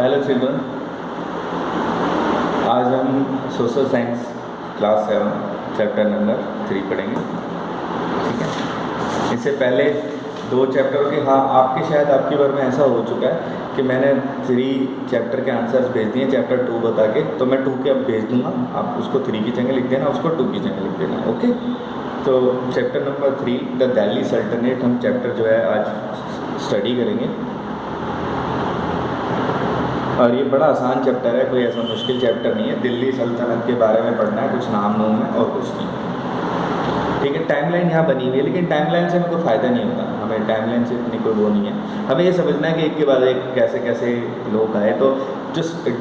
Hello children, आज हम social science class 7 chapter number 3 पढ़ेंगे। ठीक है, इससे पहले 2 चैप्टर के आपके शायद आपकी बार में ऐसा हो चुका है कि मैंने 3 चैप्टर के आंसर्स भेज दिए चैप्टर 2 बता के, तो मैं 2 के अब भेज दूंगा, आप उसको 3 की जगह लिख देना, उसको 2 की जगह लिख देना। ओके, तो चैप्टर नंबर 3 द दिल्ली सल्तनत हम चैप्टर जो है आज स्टडी करेंगे। और ये बड़ा आसान चैप्टर है, कोई ऐसा मुश्किल चैप्टर नहीं है। दिल्ली सल्तनत के बारे में पढ़ना है, कुछ नाम नूम है और कुछ नहीं। ठीक है, टाइमलाइन यहाँ बनी हुई है, लेकिन टाइमलाइन से हमें कोई फ़ायदा नहीं होता, हमें टाइमलाइन से इतनी कोई वो नहीं है। हमें ये समझना है कि एक के बाद एक कैसे कैसे लोग आए। तो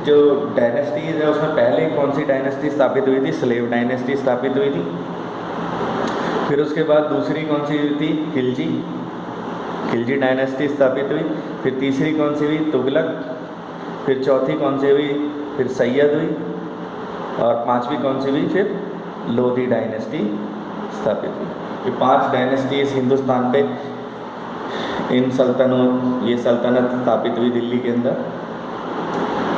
जो डायनेस्टीज है उसमें पहले कौन सी डायनेस्टी स्थापित हुई थी? स्लेव डायनेस्टी स्थापित हुई थी। फिर उसके बाद दूसरी कौन सी हुई थी? खिलजी डायनेस्टी स्थापित हुई। फिर तीसरी कौन सी हुई? तुगलक। फिर चौथी कौन सी हुई? फिर सैयद हुई। और 5वीं कौन सी हुई? फिर लोधी डायनेस्टी स्थापित हुई। ये 5 डायनेस्टीज हिंदुस्तान पे ये सल्तनत स्थापित हुई दिल्ली के अंदर।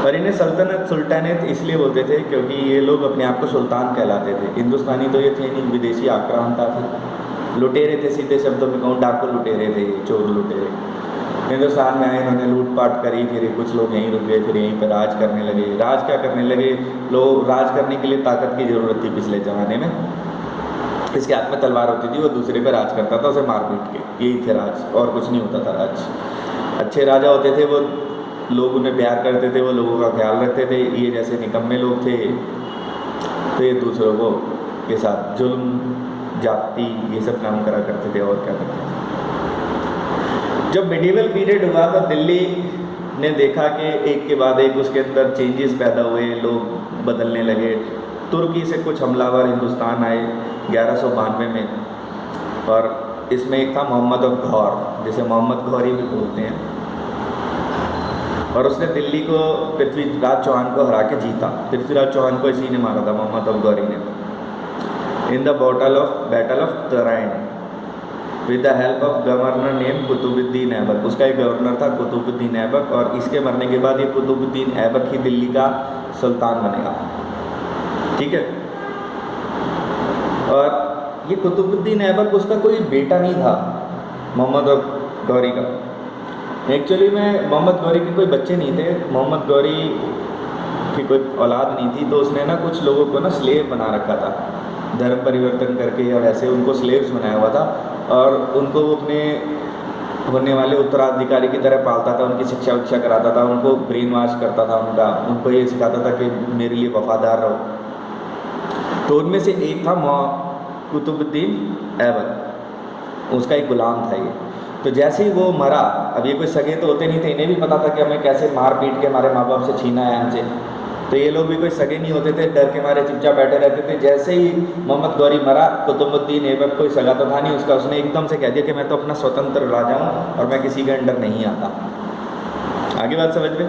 और इन्हें सुल्तानेत इसलिए बोलते थे क्योंकि ये लोग अपने आप को सुल्तान कहलाते थे। हिंदुस्तानी तो ये थे नहीं, विदेशी आक्रांता थे, लुटेरे थे, सीधे शब्दों में कहूँ डाकू लुटेरे थे, चोर लुटेरे। हिंदुस्तान में आए, इन्होंने लूटपाट करी, फिर कुछ लोग यहीं रुक गए, फिर यहीं पर राज करने लगे। राज क्या करने लगे लोग? राज करने के लिए ताकत की ज़रूरत थी पिछले ज़माने में। इसके हाथ में तलवार होती थी, वो दूसरे पर राज करता था, उसे मार पीट के। यही थे राज, और कुछ नहीं होता था राज। अच्छे राजा होते थे, वो लोग उन्हें प्यार करते थे, वो लोगों का ख्याल रखते थे। ये जैसे निकम्मे लोग थे तो ये दूसरों को के साथ जुल्म, जाति, ये सब काम करा करते थे। और क्या करते थे? जब मिडिवल पीरियड हुआ तो दिल्ली ने देखा कि एक के बाद एक उसके अंदर चेंजेस पैदा हुए, लोग बदलने लगे। तुर्की से कुछ हमलावर हिंदुस्तान आए 1192 में, और इसमें एक था मोहम्मद ऑफ गौर, जिसे मोहम्मद गौरी भी बोलते हैं। और उसने दिल्ली को पृथ्वीराज चौहान को हरा के जीता। पृथ्वीराज चौहान को इसी ने मारा था, मोहम्मद ऑफ गौरी ने, in the battle of Tarain with the help of governor name Qutbuddin Aibak. उसका एक गवर्नर था कुतुबुद्दीन ऐबक, और इसके मरने के बाद ये कुतुबुद्दीन ऐबक ही दिल्ली का सुल्तान बनेगा। ठीक है, और ये कुतुबुद्दीन ऐबक उसका कोई बेटा नहीं था मोहम्मद गौरी का। एक्चुअली में मोहम्मद गौरी के कोई बच्चे नहीं थे, मोहम्मद गौरी की कोई औलाद नहीं थी। तो उसने ना कुछ लोगों को ना स्लेव बना रखा था, धर्म परिवर्तन करके या वैसे उनको स्लेव्स बनाया हुआ था, और उनको वो अपने होने वाले उत्तराधिकारी की तरह पालता था, उनकी शिक्षा विक्षा कराता था, उनको ब्रेन वॉश करता था, उनको ये सिखाता था कि मेरे लिए वफादार रहो। तो उनमें से एक था कुतुबुद्दीन ऐबक, उसका एक गुलाम था ये। तो जैसे ही वो मरा, अब ये कोई सगे तो होते नहीं थे, इन्हें भी पता था कि हमें कैसे मार पीट के हमारे माँ बाप से छीना है हमसे। तो ये लोग भी कोई सगे नहीं होते थे, डर के मारे चुपचाप बैठे रहते थे। जैसे ही मोहम्मद गौरी मरा, कुतुबुद्दीन ऐबक कोई सगा तो था नहीं उसका, उसने एकदम से कह दिया कि मैं तो अपना स्वतंत्र राजा हूँ और मैं किसी के अंडर नहीं आता। आगे बात समझ में?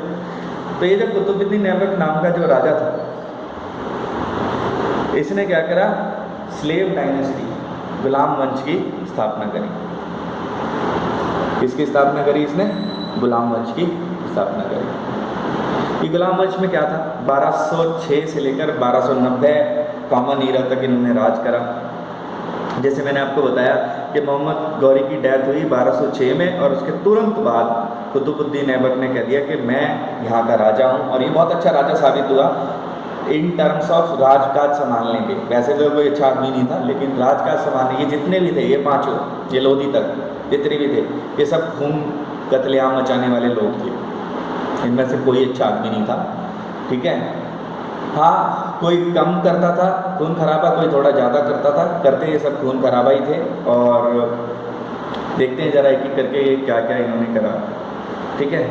तो ये जो कुतुबुद्दीन ऐबक नाम का जो राजा था, इसने क्या करा? स्लेव डायनेस्टी, गुलाम वंश की स्थापना करी। किसकी स्थापना करी इसने? गुलाम वंश की स्थापना करी। ये गुलाम वंश में क्या था? 1206 से लेकर 1290 कॉमन ईरा तक इन्होंने राज करा। जैसे मैंने आपको बताया कि मोहम्मद गौरी की डेथ हुई 1206 में, और उसके तुरंत बाद कुतुबुद्दीन ऐबक ने कह दिया कि मैं यहाँ का राजा हूँ। और ये बहुत अच्छा राजा साबित हुआ इन टर्म्स ऑफ राजकाज संभालने के। वैसे तो कोई अच्छा आदमी नहीं था, लेकिन राजकाज संभालने के जितने भी थे, ये 5, ये लोधी तक जितने भी थे, ये सब खून कत्लेआम मचाने वाले लोग थे। इनमें से कोई अच्छा आदमी नहीं था। ठीक है, हाँ, कोई कम करता था खून खराबा, कोई थोड़ा ज़्यादा करता था, करते ये सब खून खराबा ही थे। और देखते हैं ज़रा एक एक करके क्या क्या इन्होंने करा। ठीक है,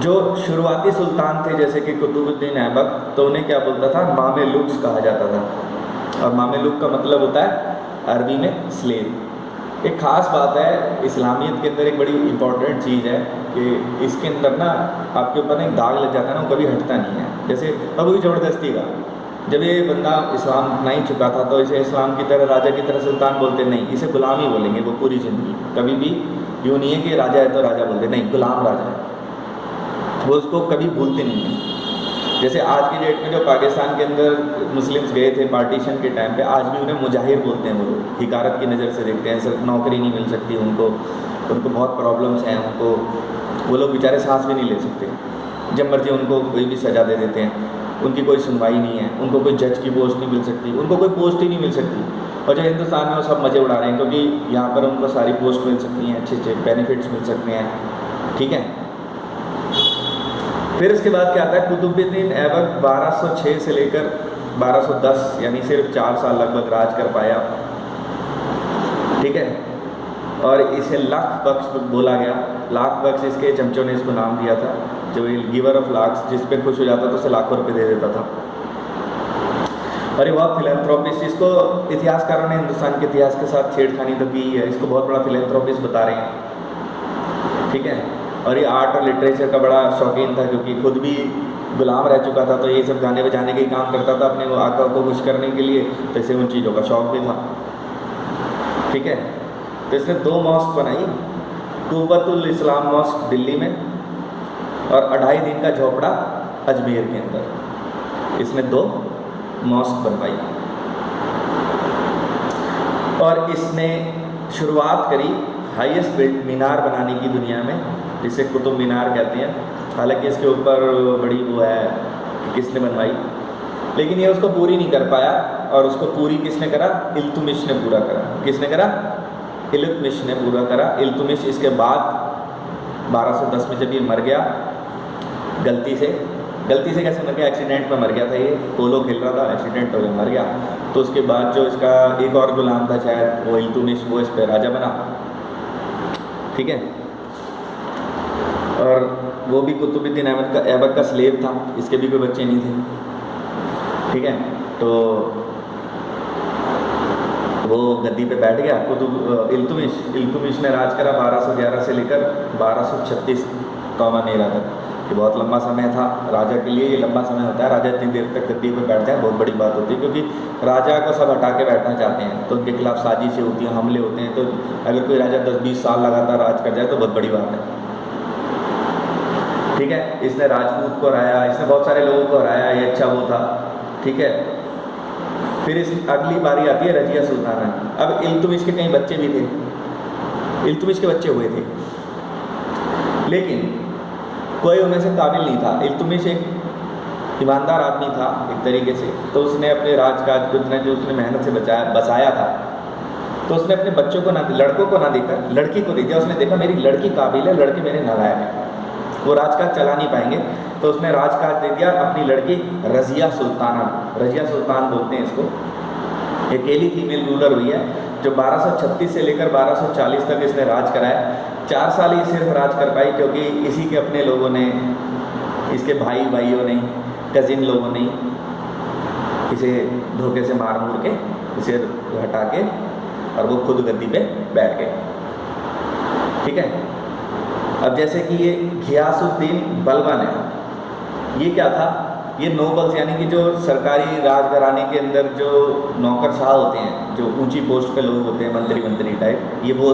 जो शुरुआती सुल्तान थे जैसे कि कुतुबुद्दीन ऐबक, तो उन्हें क्या बोलता था? मामेलुक्स कहा जाता था। और मामेलुक का मतलब होता है अरबी में स्लेव। एक ख़ास बात है इस्लामियत के अंदर, एक बड़ी इंपॉर्टेंट चीज़ है कि इसके अंदर ना आपके ऊपर ना एक दाग लग जाता है ना, वो कभी हटता नहीं है। जैसे अब वही ज़बरदस्ती का, जब ये बंदा इस्लाम नहीं चुका था तो इसे इस्लाम की तरह राजा की तरह सुल्तान बोलते नहीं, इसे गुलाम ही बोलेंगे वो पूरी ज़िंदगी। कभी भी यूँ नहीं है कि राजा है तो राजा बोलते, नहीं, गुलाम राजा है। वो उसको कभी भूलते नहीं हैं। जैसे आज की डेट में जो पाकिस्तान के अंदर मुस्लिम्स गए थे पार्टीशन के टाइम पे, आज भी उन्हें मुजाहिर बोलते हैं। वो लोग हिकारत की नज़र से देखते हैं, सिर्फ नौकरी नहीं मिल सकती उनको, उनको बहुत प्रॉब्लम्स हैं, उनको वो लोग बेचारे सांस भी नहीं ले सकते, जब मर्जी उनको कोई भी सज़ा दे देते हैं, उनकी कोई सुनवाई नहीं है, उनको कोई जज की पोस्ट नहीं मिल सकती, उनको कोई पोस्ट ही नहीं मिल सकती। और जो हिंदुस्तान में वो सब मज़े उड़ा रहे हैं, क्योंकि यहाँ पर उनको सारी पोस्ट मिल सकती हैं, अच्छे अच्छे बेनिफिट्स मिल सकते हैं, ठीक है। फिर उसके बाद क्या आता है, कुतुबुद्दीन ऐबक 1206 से लेकर 1210 यानी सिर्फ 4 साल लगभग राज कर पाया, ठीक है। और इसे लाख बख्श बोला गया। लाख बख्श इसके चमचों ने इसको नाम दिया था, जो गिवर ऑफ लाख्स, जिस पे खुश हो जाता था उसे लाखों रुपए दे देता था। और ये बहुत फिलेंथ्रोपिस्ट, इसको इतिहासकारों ने हिंदुस्तान के इतिहास के साथ छेड़खानी तो की है, इसको बहुत बड़ा फिलेंथ्रोपिस्ट बता रहे हैं, ठीक है। और ये आर्ट और लिटरेचर का बड़ा शौकीन था, क्योंकि खुद भी गुलाम रह चुका था, तो ये सब गाने बजाने के ही काम करता था अपने आका को खुश करने के लिए, तो इसे उन चीज़ों का शौक भी था, ठीक है। तो इसने 2 मॉस्क बनाई, कुव्वतुल इस्लाम मॉस्क दिल्ली में और 2.5 दिन का झोपड़ा अजमेर के अंदर, इसने 2 मॉस्क बनवाई। और इसने शुरुआत करी हाईएस्ट बिल्ड मीनार बनाने की दुनिया में, जिसे कुतुब मीनार कहते हैं। हालांकि इसके ऊपर बड़ी वो है कि किसने बनवाई, लेकिन ये उसको पूरी नहीं कर पाया। और उसको पूरी किसने करा? इल्तुमिश ने पूरा करा। किसने करा? इल्तुमिश ने पूरा करा। इल्तुमिश इसके बाद 1210 में जब ये मर गया, गलती से कैसे मर गया? एक्सीडेंट में मर गया था। ये पोलो खेल रहा था, एक्सीडेंट हो गया, मर गया। तो उसके बाद जो इसका एक और गुलाम था शायद, वो इल्तुमिश, वो इस पर राजा बना, ठीक है। और वो भी कुतुबुद्दीन ऐबक का स्लेव था, इसके भी कोई बच्चे नहीं थे, ठीक है। तो वो गद्दी पे बैठ गया इल्तुमिश ने राज करा 1211 से लेकर 1236 कौमा मेरा तक। ये बहुत लंबा समय था राजा के लिए, ये लंबा समय होता है। राजा इतनी देर तक गद्दी पर बैठ जाए बहुत बड़ी बात होती है, क्योंकि राजा को सब हटा के बैठना चाहते हैं, तो उनके खिलाफ साजिशें होती हैं, हमले होते हैं। तो अगर कोई राजा 10-20 साल लगातार राज कर जाए तो बहुत बड़ी बात है, ठीक है। इसने राजपूत को हराया, इसने बहुत सारे लोगों को हराया, ये अच्छा वो था, ठीक है। फिर इस अगली बारी आती है रजिया सुल्ताना। अब इल्तुमिश के कई बच्चे भी थे, इल्तुमिश के बच्चे हुए थे, लेकिन कोई उनमें से काबिल नहीं था। इल्तुमिश एक ईमानदार आदमी था एक तरीके से, तो उसने अपने राजकाज को इतना जो उसने मेहनत से बसाया था, तो उसने अपने बच्चों को ना, लड़कों को ना देकर लड़की को दे दिया। उसने देखा मेरी लड़की काबिल है, लड़के मेरे नालायक हैं, वो राजकाज चला नहीं पाएंगे, तो उसने राजकाज दे दिया अपनी लड़की रजिया सुल्ताना। रजिया सुल्तान बोलते हैं इसको। अकेली फीमेल रूलर हुई है, जो 1236 से लेकर 1240 तक इसने राज कराया। 4 साल ही सिर्फ राज कर पाई, क्योंकि इसी के अपने लोगों ने, इसके भाइयों ने, कज़िन लोगों ने इसे धोखे से मार मूर के इसे हटा के, और वो खुद गद्दी पे बैठ गए, ठीक है। अब जैसे कि ये घियासुद्दीन बलबन है, ये क्या था? ये नोबल्स यानी कि जो सरकारी राजघराने के अंदर जो नौकरशाह होते हैं, जो ऊंची पोस्ट पे लोग होते हैं, मंत्री टाइप, ये वो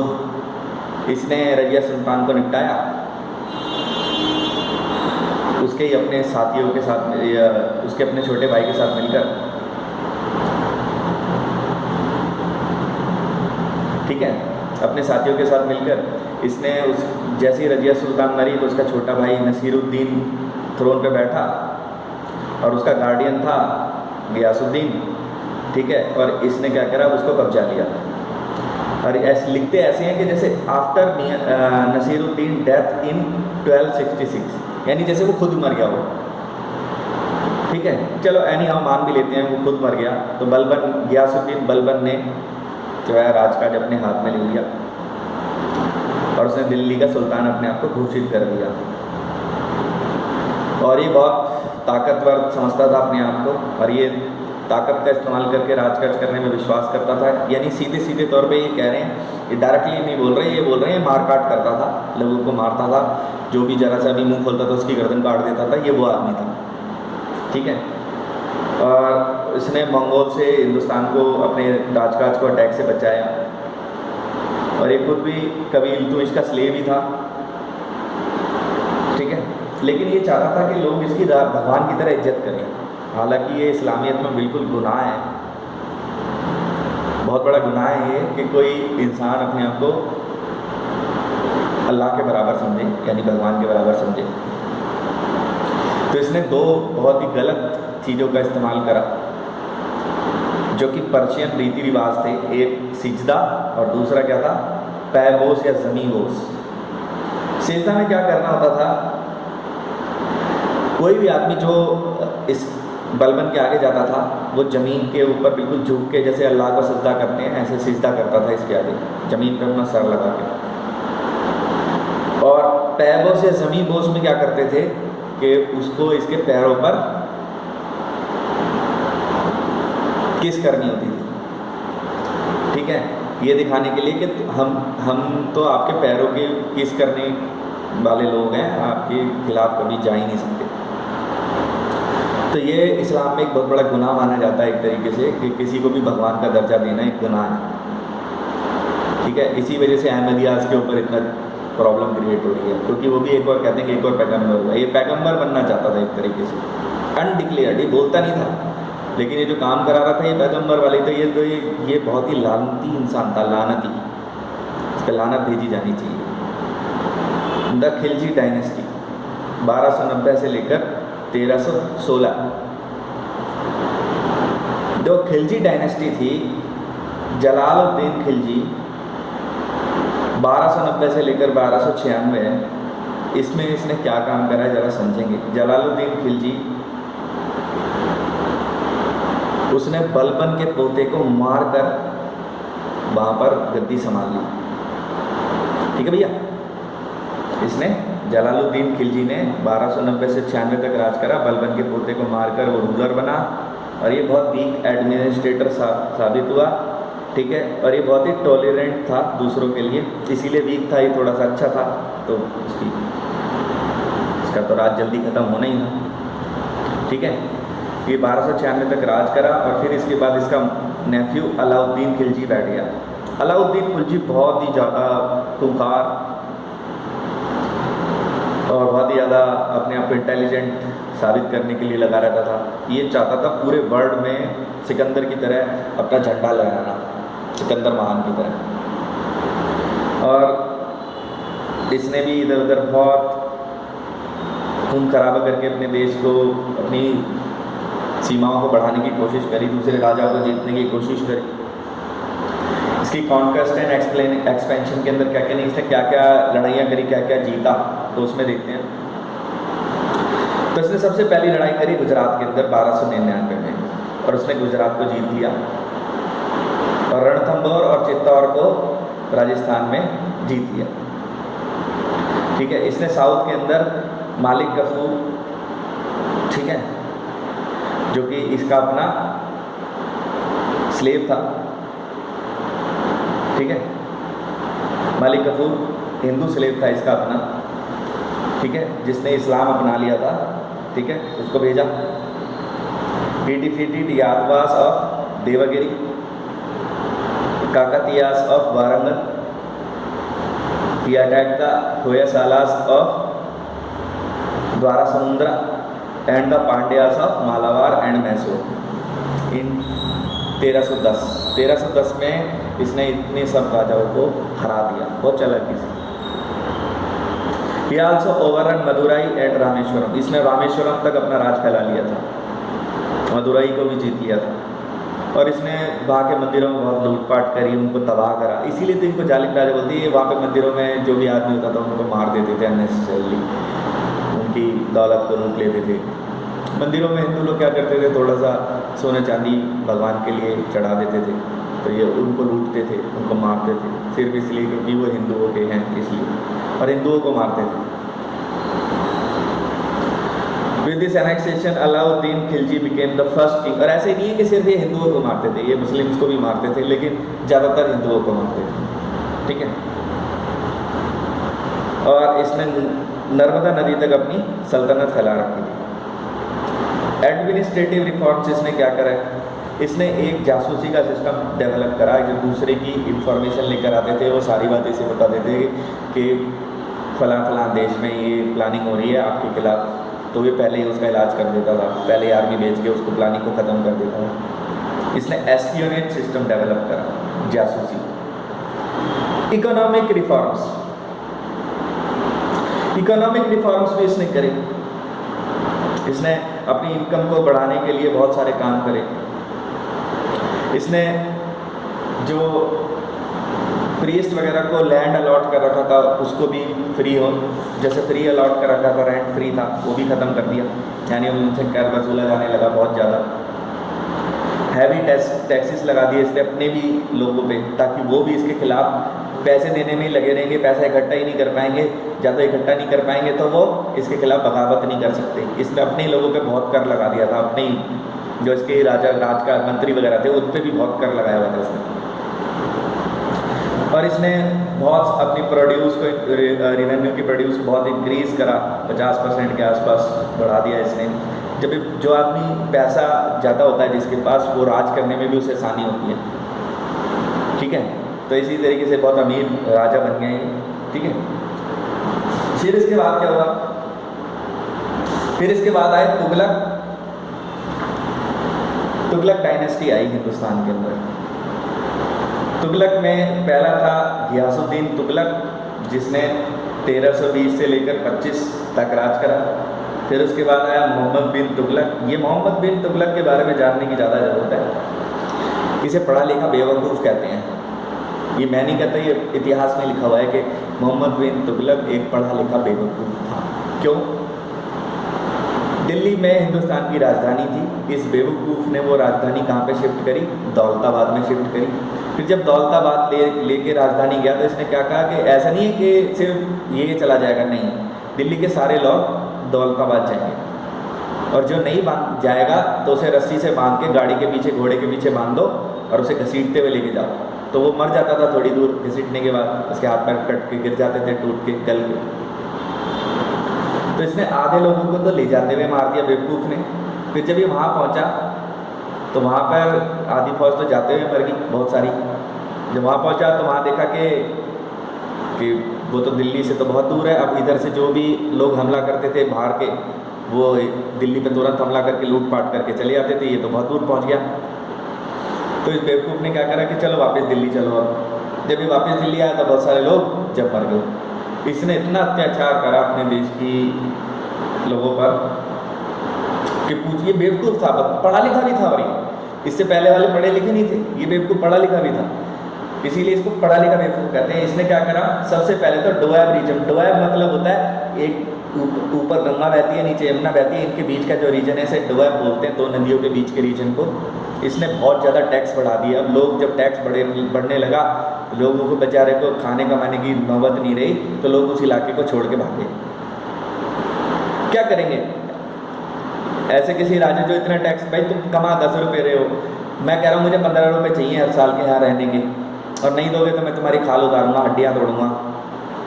इसने रजिया सुल्तान को निपटाया। उसके ही अपने साथियों के साथ, उसके अपने छोटे भाई के साथ मिलकर, ठीक है, अपने साथियों के साथ मिलकर इसने जैसे ही रजिया सुल्तान मरी तो उसका छोटा भाई नसीरुद्दीन थ्रोन पे बैठा, और उसका गार्डियन था गियासुद्दीन, ठीक है। और इसने क्या करा? उसको कब्जा लिया। और ऐसे लिखते ऐसे हैं कि जैसे आफ्टर नसीरुद्दीन डेथ इन 1266, यानी जैसे वो खुद मर गया हो, ठीक है। चलो एनी हाउ मान भी लेते हैं वो खुद मर गया। तो गियासुद्दीन बलबन ने जो है राजकाज अपने हाथ में ले लिया, और उसने दिल्ली का सुल्तान अपने आप को घोषित कर दिया। और ये बहुत ताकतवर समझता था अपने आप को, और ये ताकत का इस्तेमाल करके राजकाज करने में विश्वास करता था। यानी सीधे तौर पे ये कह रहे हैं, ये डायरेक्टली नहीं बोल रहे, ये बोल रहे हैं मारकाट करता था, लोगों को मारता था, जो भी जरा सा भी मुंह खोलता था उसकी गर्दन काट देता था, ये वो आदमी था, ठीक है। और इसने मंगोल से हिंदुस्तान को अपने राजकाज को अटैक से बचाया। और ये खुद भी कभी इल्तुमिश का स्लेव ही था, ठीक है। लेकिन ये चाहता था कि लोग इसकी भगवान की तरह इज्जत करें। हालांकि ये इस्लामियत में बिल्कुल गुनाह है, बहुत बड़ा गुनाह है ये कि कोई इंसान अपने आप को अल्लाह के बराबर समझे, यानी भगवान के बराबर समझे। तो इसने दो बहुत ही गलत चीज़ों का इस्तेमाल करा जो कि पर्शियन रीति रिवाज थे। एक सिजदा और दूसरा क्या था, पैबोस या ज़मीन बोस। सिजदा में क्या करना होता था, कोई भी आदमी जो इस बलबन के आगे जाता था वो ज़मीन के ऊपर बिल्कुल झुक के, जैसे अल्लाह को सजदा करते हैं ऐसे सजदा करता था इसके आगे, ज़मीन पर अपना सर लगा के। और पैबोस या ज़मीन बोस में क्या करते थे कि उसको इसके पैरों पर किस करनी होती थी, ठीक है, ये दिखाने के लिए कि हम तो आपके पैरों के किस करने वाले लोग हैं, आपके खिलाफ कभी जा ही नहीं सकते। तो ये इस्लाम में एक बहुत बड़ा गुनाह माना जाता है एक तरीके से, कि किसी को भी भगवान का दर्जा देना एक गुनाह है, ठीक है। इसी वजह से अहमदियाज के ऊपर इतना प्रॉब्लम क्रिएट हो रही है, क्योंकि वो भी एक और कहते हैं कि एक और पैगम्बर हुआ। ये पैगम्बर बनना चाहता था एक तरीके से, अनडिक्लेयर्ड, ये बोलता नहीं था, लेकिन ये जो काम करा रहा था ये पैगम्बर वाले, तो ये बहुत ही लानती इंसान था, लानती, इस पर लानत भेजी जानी चाहिए। द खिलजी डायनेस्टी 1290 से लेकर 1316, जो खिलजी डायनेस्टी थी, जलालुद्दीन खिलजी 1290 से लेकर 1296, इसमें इसने क्या काम करा है जरा समझेंगे। जलालुद्दीन खिलजी, उसने बलबन के पोते को मारकर वहाँ पर गद्दी संभाल ली, ठीक है भैया। इसने जलालुद्दीन खिलजी ने 1290 से 96 तक राज करा, बलबन के पोते को मारकर वो रूलर बना, और ये बहुत वीक एडमिनिस्ट्रेटर साबित हुआ, ठीक है। और ये बहुत ही टॉलरेंट था दूसरों के लिए, इसीलिए वीक था, ये थोड़ा सा अच्छा था, तो इसका तो राज जल्दी ख़त्म होना ही था, ठीक है। ये 1296 तक राज करा, और फिर इसके बाद इसका नेफ्यू अलाउद्दीन खिलजी बैठ गया। अलाउद्दीन खिलजी बहुत ही ज़्यादा खूंखार और बहुत ही ज़्यादा अपने आप को इंटेलिजेंट साबित करने के लिए लगा रहता था। ये चाहता था पूरे वर्ल्ड में सिकंदर की तरह अपना झंडा लहराना, सिकंदर महान की तरह। और इसने भी इधर उधर बहुत खून खराबा करके अपने देश को, अपनी सीमाओं को बढ़ाने की कोशिश करी, दूसरे राजाओं को जीतने की कोशिश करी। इसकी कॉन्क्वेस्ट एंड एक्सपेंशन के अंदर क्या क्या नहीं, इसने क्या क्या लड़ाइयाँ करी, क्या क्या जीता, तो उसमें देखते हैं। तो इसने सबसे पहली लड़ाई करी गुजरात के अंदर 1299 में, और उसने गुजरात को जीत लिया, और रणथंभौर और चित्तौड़ को राजस्थान में जीत लिया, ठीक है। इसने साउथ के अंदर मालिक कफूर, ठीक है, जो कि इसका अपना स्लेव था, ठीक है। मालिक कफूर हिंदू स्लेव था इसका अपना, ठीक है, जिसने इस्लाम अपना लिया था, ठीक है, उसको भेजा। He defeated Yadavas of Devagiri, Kakatiyas of Warangal, he attacked the Hoysalas of Dwarasamudra and the Pandyas of Malabar and Mysore in 1310 में इसने इतने सब राजाओं को हरा दिया, बहुत चालाकी से। He also overran Madurai and Rameswaram, इसने रामेश्वरम तक अपना राज फैला लिया था, मदुराई को भी जीत लिया था, और इसने वहाँ के मंदिरों में बहुत लूटपाट करी, उनको तबाह करा। इसीलिए तो इनको जालिम राजा बोलते हैं। वहाँ पे मंदिरों में जो भी आदमी होता था उनको मार देते थे अननेसेसरली, उनकी दौलत को लूट लेते थे। मंदिरों में हिंदू लोग क्या करते थे, थोड़ा सा सोना चांदी भगवान के लिए चढ़ा देते थे, तो ये उनको लूटते थे, उनको मारते थे, सिर्फ इसलिए क्योंकि वो हिंदुओं के हैं इसलिए, और हिंदुओं को मारते थे। With this annexation Alauddin Khilji became the first king. और ऐसे नहीं है कि सिर्फ ये हिंदुओं को मारते थे, ये मुस्लिम्स को भी मारते थे, लेकिन ज़्यादातर हिंदुओं को मारते थे, ठीक है। और इसने नर्मदा नदी तक अपनी सल्तनत फैला रखी थी। एडमिनिस्ट्रेटिव रिफॉर्म्स इसने क्या करा है, इसने एक जासूसी का सिस्टम डेवलप करा, जो दूसरे की इंफॉर्मेशन लेकर आते थे, वो सारी बातें इसे बता देते कि फलां फलां देश में ये प्लानिंग हो रही है आपके खिलाफ, तो ये पहले ही उसका इलाज कर देता था, पहले ही आर्मी भेज के उसको प्लानिंग को ख़त्म कर देता था। इसने एस्पियोनेज सिस्टम डेवलप करा, जासूसी। इकोनॉमिक रिफॉर्म्स, इकोनॉमिक रिफॉर्म्स भी इसने करे। इसने अपनी इनकम को बढ़ाने के लिए बहुत सारे काम करे। इसने जो प्रीस्ट वगैरह को लैंड अलॉट कर रखा था उसको भी फ्री हो, जैसे फ्री अलॉट कर रखा था, रेंट फ्री था, वो भी ख़त्म कर दिया, यानी उनसे कर वसूला जाने लगा बहुत ज़्यादा। हैवी टैक्सेस लगा दिए इसने अपने भी लोगों पे, ताकि वो भी इसके खिलाफ पैसे देने में ही लगे रहेंगे, पैसा इकट्ठा ही नहीं कर पाएंगे, ज़्यादा इकट्ठा नहीं कर पाएंगे तो वो इसके खिलाफ बगावत नहीं कर सकते। इसने अपने ही लोगों पे बहुत कर लगा दिया था, अपने ही जो इसके राज का मंत्री वगैरह थे उन पर भी बहुत कर लगाया हुआ था इसने। और इसने बहुत अपनी प्रोड्यूस को, रेवेन्यू की प्रोड्यूस को बहुत इंक्रीज़ करा, 50% के आसपास बढ़ा दिया इसने। जब जो आदमी पैसा ज़्यादा होता है जिसके पास, वो राज करने में भी उसे आसानी होती है, ठीक है। तो इसी तरीके से बहुत अमीर राजा बन गए, ठीक है। फिर इसके बाद क्या हुआ, फिर इसके बाद आए तुगलक। तुगलक डायनेस्टी आई हिंदुस्तान के अंदर। तुगलक में पहला था गियासुद्दीन तुगलक, जिसने 1320 से लेकर 25 तक राज करा। फिर उसके बाद आया मोहम्मद बिन तुगलक। ये मोहम्मद बिन तुगलक के बारे में जानने की ज़्यादा ज़रूरत है। इसे पढ़ा लिखा बेवकूफ़ कहते हैं। ये मैं नहीं कहता, ये इतिहास में लिखा हुआ है कि मोहम्मद बिन तुगलक एक पढ़ा लिखा बेवकूफ़ था। क्यों? दिल्ली में हिंदुस्तान की राजधानी थी। इस बेवकूफ़ ने वो राजधानी कहाँ पे शिफ्ट करी? दौलताबाद में शिफ्ट करी। फिर जब दौलताबाद लेके राजधानी गया तो इसने क्या कहा कि ऐसा नहीं है कि सिर्फ ये चला जाएगा, नहीं, दिल्ली के सारे लोग दौलताबाद जाएंगे, और जो नहीं जाएगा तो उसे रस्सी से बांध के गाड़ी के पीछे, घोड़े के पीछे बांध दो और उसे घसीटते हुए लेके जाओ। तो वो मर जाता था थोड़ी दूर घसीटने के बाद, उसके हाथ पैर कट के गिर जाते थे, टूट के, गल के। तो इसने आधे लोगों को तो ले जाते हुए मार दिया बेवकूफ़ ने। फिर जब ये वहाँ पहुँचा तो वहाँ पर आधी फौज तो जाते हुए मर गई, बहुत सारी। जब वहाँ पहुँचा तो वहाँ देखा कि वो तो दिल्ली से तो बहुत दूर है। अब इधर से जो भी लोग हमला करते थे बाहर के, वो दिल्ली पे तुरंत हमला करके लूटपाट करके चले जाते थे, ये तो बहुत दूर पहुँच गया। तो इस बेवकूफ़ ने क्या करा कि चलो वापस दिल्ली चलो। अब जब ये वापस दिल्ली आया तो बहुत सारे लोग जब मर गए। इसने इतना अत्याचार करा अपने देश की लोगों पर कि पूछिए, बेवकूफ़ था, पढ़ा लिखा भी था। और इससे पहले वाले पढ़े लिखे नहीं थे, ये बेवकूफ़ पढ़ा लिखा भी था, इसीलिए इसको पढ़ा लिखा बेवकूफ़ कहते हैं। इसने क्या करा, सबसे पहले तो डोआब रीजन। डोआब मतलब होता है एक ऊपर गंगा बहती है, नीचे यमुना बहती है, इनके बीच का जो रीजन है इसे डोआब बोलते हैं, दो नदियों के बीच के रीजन को। इसने बहुत ज़्यादा टैक्स बढ़ा दिया। अब लोग जब टैक्स बढ़ने लगा, लोगों को बेचारे को खाने कमाने की नौबत नहीं रही, तो लोग उस इलाके को छोड़ के भागे। क्या करेंगे ऐसे किसी राजा जो इतना टैक्स, भाई तुम कमा 10 रुपये रहे हो, मैं कह रहा हूँ मुझे 15 रुपये चाहिए हर साल के यहाँ रहने के, और नहीं दोगे तो मैं तुम्हारी खाल उतारूँगा, हड्डियाँ तोड़ूँगा,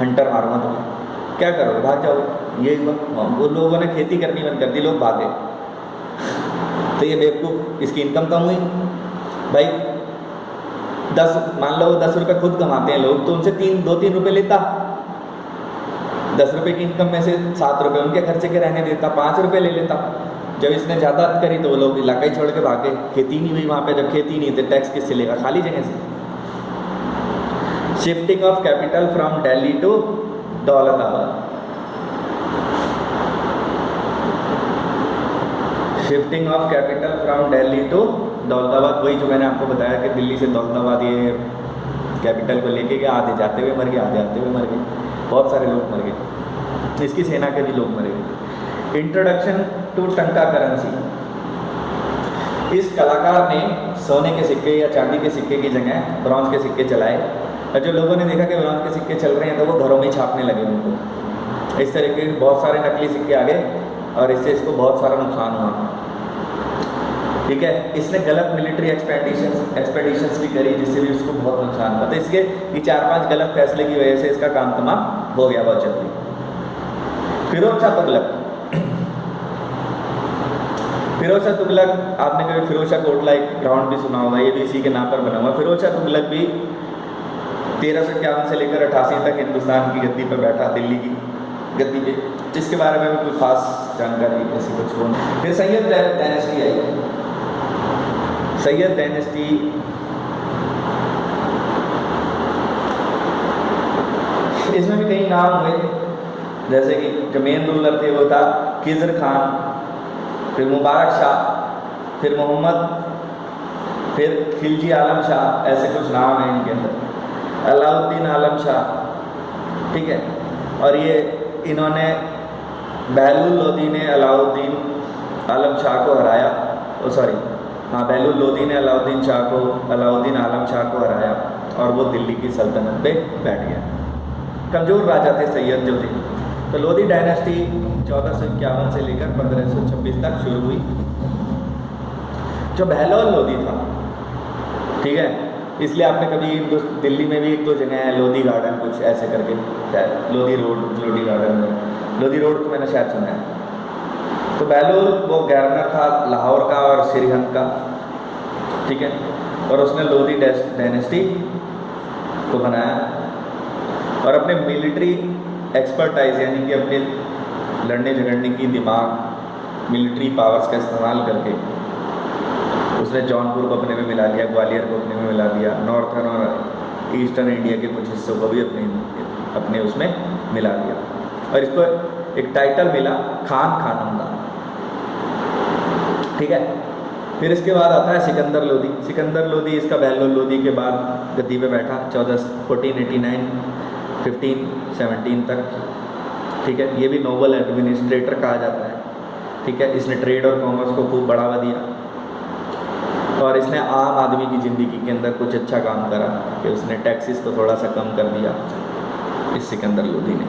हंटर मारूँगा तुम्हें। क्या करोगे? भाग जाओगे। ये वो लोगों ने खेती करनी बंद कर दी, लोग भागे। तो ये बेवकूफ़, इसकी इनकम कम हुई। भाई 10 मान लो 10 रुपये खुद कमाते हैं लोग, तो उनसे 2-3 रुपये लेता। 10 रुपये की इनकम में से 7 रुपये उनके खर्चे के रहने देता, 5 रुपये ले लेता। जब इसने ज़्यादा करी तो वो लोग इलाका ही छोड़ के भागे। खेती नहीं हुई वहाँ पे, जब खेती नहीं तो टैक्स किससे लेगा? खाली जगह से। Shifting of capital from Delhi to Daulatabad. Shifting of capital from Delhi to Daulatabad, वही जो मैंने आपको बताया कि दिल्ली से दौलताबाद ये कैपिटल को लेके गया, आधे जाते हुए मर गए, आधे आते हुए मर गए, बहुत सारे लोग मर गए, इसकी सेना के भी लोग मरे गए। इंट्रोडक्शन टू टंका करेंसी। इस कलाकार ने सोने के सिक्के या चांदी के सिक्के की जगह ब्रॉन्ज के सिक्के चलाए, और जो लोगों ने देखा कि ब्रॉन्ज के सिक्के चल रहे हैं तो वो घरों में छापने लगे उनको। इस तरीके के बहुत सारे नकली सिक्के आ गए और इससे इसको बहुत सारा नुकसान हुआ, ठीक है। इसने गलत मिलिट्री एक्सपेडिशंस भी करी, जिससे भी उसको बहुत नुकसान हुआ। तो इसके ये 4-5 गलत फैसले की वजह से इसका काम तमाम हो गया बहुत जल्दी। फिरोज शाह तुगलक। फिरोज शाह तुगलक, आपने कभी फिरोज शाह कोटला एक ग्राउंड भी सुना होगा, ये भी इसी के नाम पर बना हुआ। फिरोज शाह तुगलक भी 1351 से लेकर 88 तक हिंदुस्तान की गद्दी पर बैठा, दिल्ली की गद्दी पे, जिसके बारे में भी कोई खास जानकारी ऐसी कुछ हो नहीं। फिर सैयद डायनेस्टी आई। सैयद डायनेस्टी इसमें भी कई नाम हुए, जैसे कि जो मेन रूलर थे वो था खिज़र खान, फिर मुबारक शाह, फिर मोहम्मद, फिर खिलजी आलम शाह, ऐसे कुछ नाम हैं इनके अंदर, अलाउद्दीन आलम शाह, ठीक है। और ये इन्होंने बहलुल लोदी ने अलाउद्दीन आलम शाह को हराया, बहलुल लोदी ने अलाउद्दीन आलम शाह को हराया और वो दिल्ली की सल्तनत पे बैठ गया। कमज़ोर राजा थे सैयद जो थे। तो लोधी डायनेस्टी 1451 से लेकर 1526 तक शुरू हुई। जो बहलौल लोधी था, ठीक है, इसलिए आपने कभी दिल्ली में भी एक दो जगह है लोधी गार्डन कुछ ऐसे करके, शायद लोधी गार्डन, लोधी रोड तो मैंने शायद सुना है। तो बहलौल वो गवर्नर था लाहौर का और सिरहिंद का, ठीक है, और उसने लोधी डायनेस्टी को बनाया और अपने मिलिट्री एक्सपर्टाइज यानी कि अपने लड़ने झगड़ने की दिमाग, मिलिट्री पावर्स का इस्तेमाल करके उसने जौनपुर को अपने में मिला लिया, ग्वालियर को अपने में मिला दिया, नॉर्थर्न और ईस्टर्न इंडिया के कुछ हिस्सों को भी अपने उसमें मिला दिया और इसको एक टाइटल मिला खान खानमदान, ठीक है। फिर इसके बाद आता है सिकंदर लोधी। सिकंदर लोधी इसका बहलौल लोधी के बाद गद्दी पे बैठा 1489 1517 तक, ठीक है। ये भी नोबल एडमिनिस्ट्रेटर कहा जाता है, ठीक है। इसने ट्रेड और कॉमर्स को खूब बढ़ावा दिया और इसने आम आदमी की ज़िंदगी के अंदर कुछ अच्छा काम करा कि उसने टैक्सेस को थोड़ा सा कम कर दिया इस सिकंदर लोधी ने।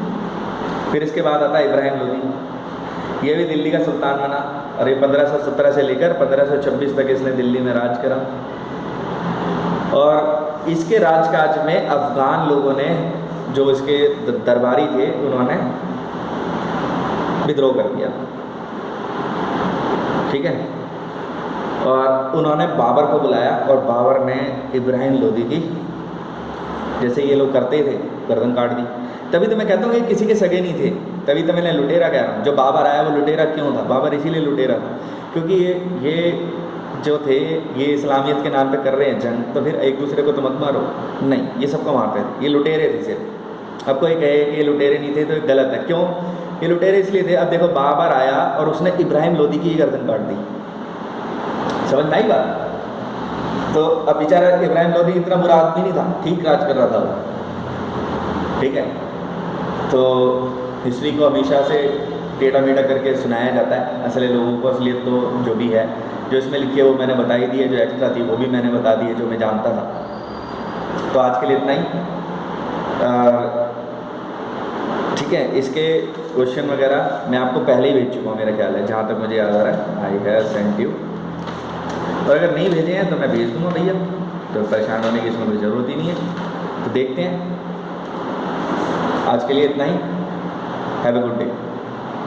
फिर इसके बाद आता है इब्राहिम लोधी। ये भी दिल्ली का सुल्तान बना और ये 1517 से लेकर 1526 तक इसने दिल्ली में राज करा और इसके राजकाज में अफ़गान लोगों ने, जो इसके दरबारी थे, उन्होंने विद्रोह कर दिया, ठीक है। और उन्होंने बाबर को बुलाया और बाबर ने इब्राहिम लोधी की, जैसे ये लोग करते थे, गर्दन काट दी। तभी तो मैं कहता हूँ कि किसी के सगे नहीं थे, तभी तो मैंने लुटेरा कह रहा हूँ। जो बाबर आया वो लुटेरा क्यों था? बाबर इसीलिए लुटेरा था क्योंकि ये जो थे ये इस्लामियत के नाम पे कर रहे हैं जंग, तो फिर एक दूसरे को तो मत मारो, नहीं, ये सबको मारते थे, ये लुटेरे थे सिर्फ। अब कोई कहे कि ये लुटेरे नहीं थे तो ये गलत है। क्यों? ये लुटेरे इसलिए थे, अब देखो बाबर आया और उसने इब्राहिम लोधी की गर्दन काट दी, समझ में आई बात? तो अब बेचारा इब्राहिम लोधी इतना बुरा आदमी नहीं था, ठीक राज कर रहा था वो, ठीक है। तो हिस्ट्री को हमेशा से टेढ़ा मेढ़ा करके सुनाया जाता है, असली लोगों को असलियत तो जो भी है, जो इसमें लिखी है वो मैंने बताई दी है, जो एक्स्ट्रा थी वो भी मैंने बता दी है जो मैं जानता था। तो आज के लिए इतना ही, ठीक है। इसके क्वेश्चन वगैरह मैं आपको पहले ही भेज चुका हूँ मेरा ख्याल है, जहाँ तक मुझे याद आ रहा है। आई हैव सेंट यू, और अगर नहीं भेजे हैं तो मैं भेज दूँगा भैया, तो परेशान होने की इसमें कोई ज़रूरत ही नहीं है। तो देखते हैं, आज के लिए इतना ही। Have a good day.